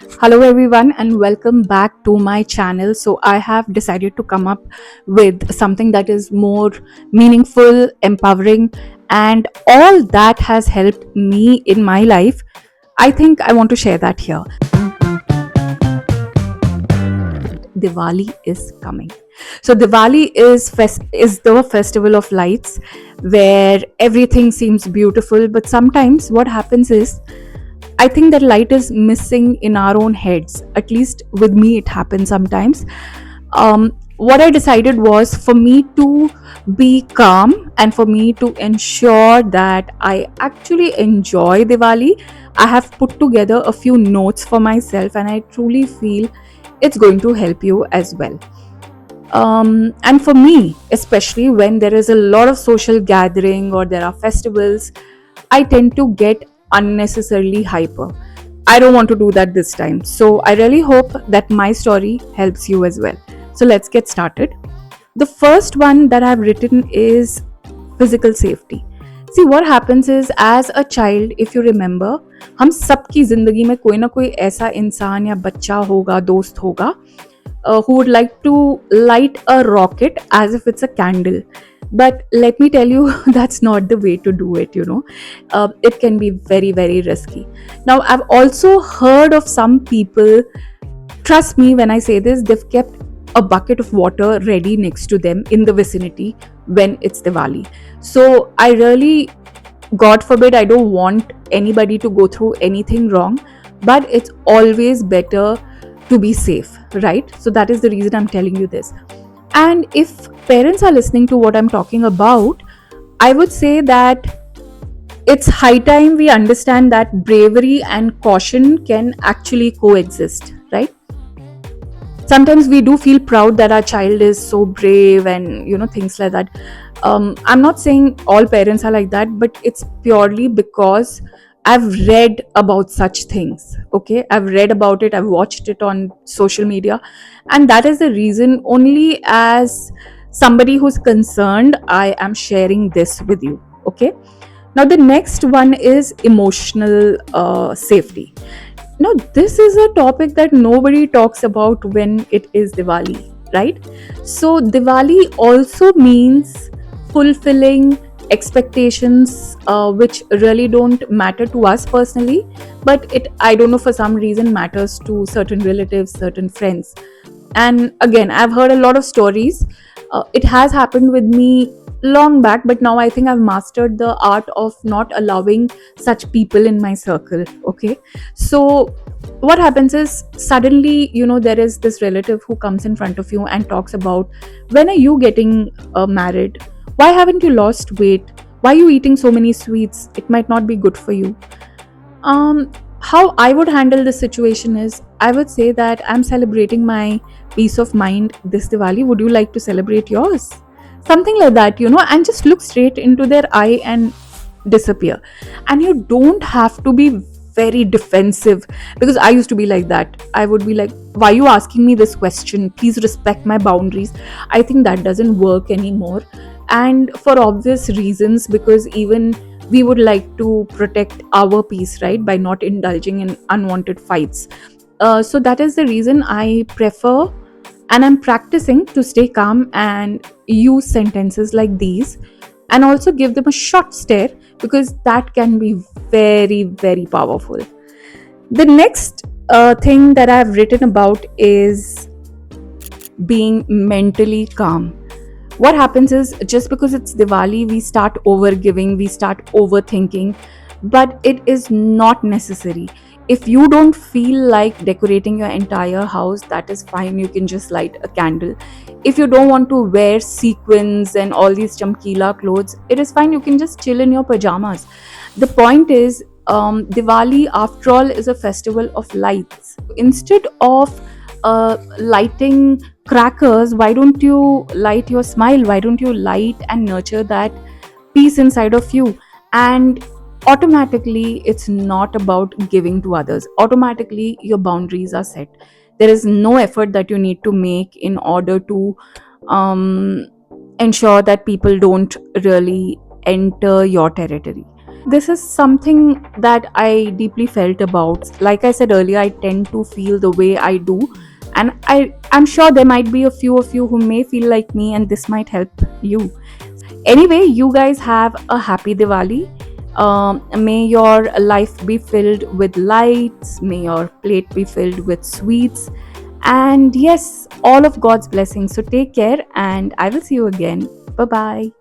Hello, everyone, and welcome back to my channel. So, I have decided to come up with something that is more meaningful, empowering, and all that has helped me in my life. I think I want to share that here. Diwali is coming. So Diwali is the festival of lights where everything seems beautiful, but sometimes what happens is I think that light is missing in our own heads. At least with me, it happens sometimes. What I decided was for me to be calm and for me to ensure that I actually enjoy Diwali. I have put together a few notes for myself, and I truly feel it's going to help you as well. And for me, especially when there is a lot of social gathering or there are festivals, I tend to get unnecessarily hyper. I don't want to do that this time. So I really hope that my story helps you as well. So let's get started. The first one that I've written is physical safety. See, what happens is as a child, if you remember, हम सबकी जिंदगी में कोई ना कोई ऐसा इंसान या बच्चा होगा, दोस्त होगा, who would like to light a rocket as if it's a candle. But let me tell you, that's not the way to do it. It can be very, very risky. Now, I've also heard of some people, trust me when I say this, they've kept a bucket of water ready next to them in the vicinity when it's Diwali. So, I really, God forbid, I don't want anybody to go through anything wrong, but it's always better to be safe, right? So that is the reason I'm telling you this. And if parents are listening to what I'm talking about, I would say that it's high time we understand that bravery and caution can actually coexist, right? Sometimes we do feel proud that our child is so brave and things like that. I'm not saying all parents are like that, but it's purely because I've read about such things. Okay, I've read about it, I've watched it on social media, and that is the reason. Only as somebody who's concerned, I am sharing this with you. Okay, now the next one is emotional safety. Now, this is a topic that nobody talks about when it is Diwali, right? So, Diwali also means fulfilling expectations which really don't matter to us personally, but it, I don't know, for some reason matters to certain relatives, certain friends. And again, I've heard a lot of stories. It has happened with me long back, but now I think I've mastered the art of not allowing such people in my circle. Okay, so what happens is suddenly there is this relative who comes in front of you and talks about, when are you getting married, why haven't you lost weight, why are you eating so many sweets, it might not be good for you. How I would handle this situation is, I would say that I'm celebrating my peace of mind this Diwali. Would you like to celebrate yours? Something like that, and just look straight into their eye and disappear. And you don't have to be very defensive, because I used to be like that. I would be like, why are you asking me this question? Please respect my boundaries. I think that doesn't work anymore. And for obvious reasons, because even we would like to protect our peace, right, by not indulging in unwanted fights. So that is the reason I prefer, and I'm practicing to stay calm and use sentences like these, and also give them a short stare, because that can be very, very powerful. The next thing that I've written about is being mentally calm. What happens is, just because it's Diwali, we start over giving, we start overthinking, but it is not necessary. If you don't feel like decorating your entire house, that is fine, you can just light a candle. If you don't want to wear sequins and all these chamkila clothes, it is fine, you can just chill in your pajamas. The point is, Diwali, after all, is a festival of lights. Instead of lighting crackers, why don't you light your smile? Why don't you light and nurture that peace inside of you? And automatically, it's not about giving to others. Automatically, your boundaries are set. There is no effort that you need to make in order to um, ensure that people don't really enter your territory. This is something that I deeply felt about. Like I said earlier, I tend to feel the way I do, and I'm sure there might be a few of you who may feel like me, and this might help you. Anyway, you guys have a happy Diwali. May your life be filled with lights, may your plate be filled with sweets, and yes, all of God's blessings. So take care, and I will see you again. Bye bye.